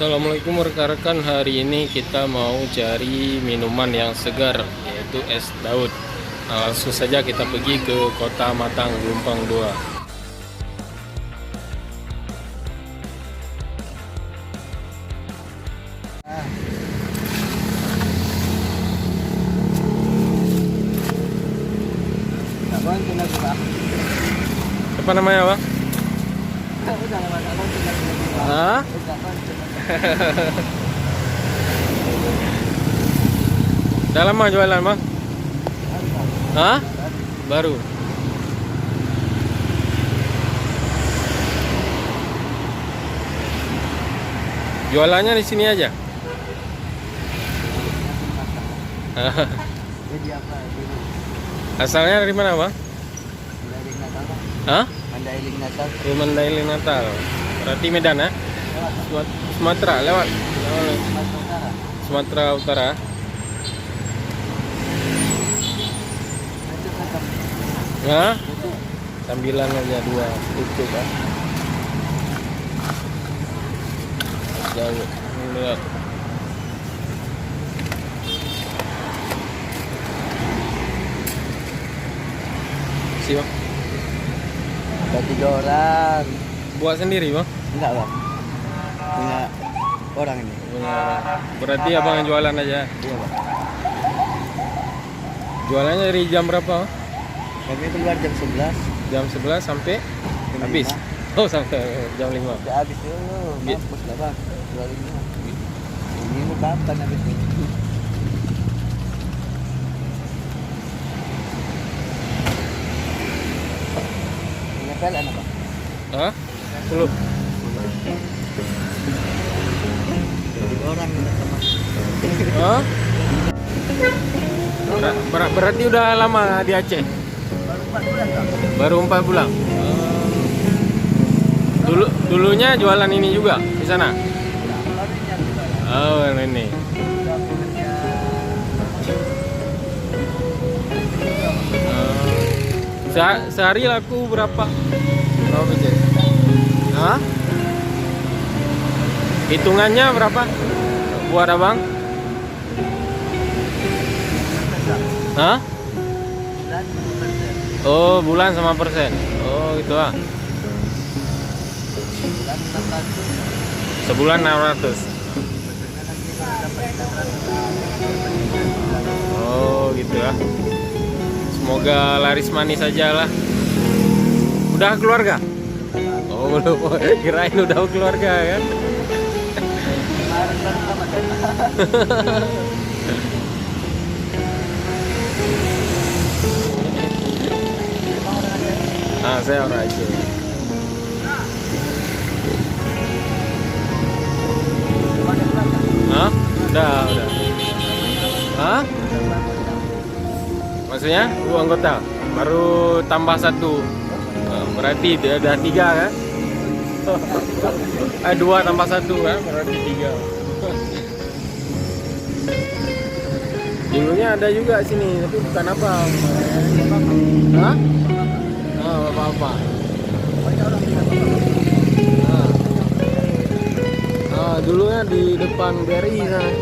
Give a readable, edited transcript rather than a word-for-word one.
Assalamualaikum rekan-rekan, hari ini kita mau cari minuman yang segar yaitu es Daud. Langsung saja kita pergi ke Kota Matang, Lumpang 2. Apa namanya, Bang? Hah? Udah lama jualan, Bang? Hah? Baru. Jualannya di sini aja. Asalnya dari mana, Bang? Hah? Mandailing Natal. Mandailing Natal. Berarti Medan ya? Sumatera lewat. Sumatera Utara. Nah, sambilan aja dua tutup kan. Jauh. Lihat. Siap. Ada 3 orang. Buat sendiri, Bang? Enggak, Bang. Punya orang ini. Punya. Berarti abang yang jualan aja. Iya, Bang. Jualannya dari jam berapa? Kami keluar jam 11. Jam 11 sampai Jam habis. 5. Oh, sampai jam 5. Udah habis dulu. Mampus lah, Bang. 25. Ini mau kapan habis ini? Punya PLN apa? Hah? 10. 3 orang kita sama. Hah? Berarti udah lama di Aceh? Baru 4 bulan. Dulunya jualan ini juga di sana? Oh, ini. Sehari laku berapa? Berapa biji? Hah? Hitungannya berapa? Buat abang? Hah? Oh, bulan sama persen. Oh, gitu ah. Sebulan 600. Oh, gitu ya. Semoga laris manis aja lah. Udah keluarga? Oh, belum. Kirain udah keluarga kan? Ah, saya orang Aceh. Hah? Udah. Hah? Maksudnya? Anggota? Baru tambah 1. Berarti dia ada 3 kan? 2 tambah 1 kan? Berarti 3. Dulunya ada juga sini, tapi bukan apa? Hah? Apa-apa. Dulunya di depan BRI sana.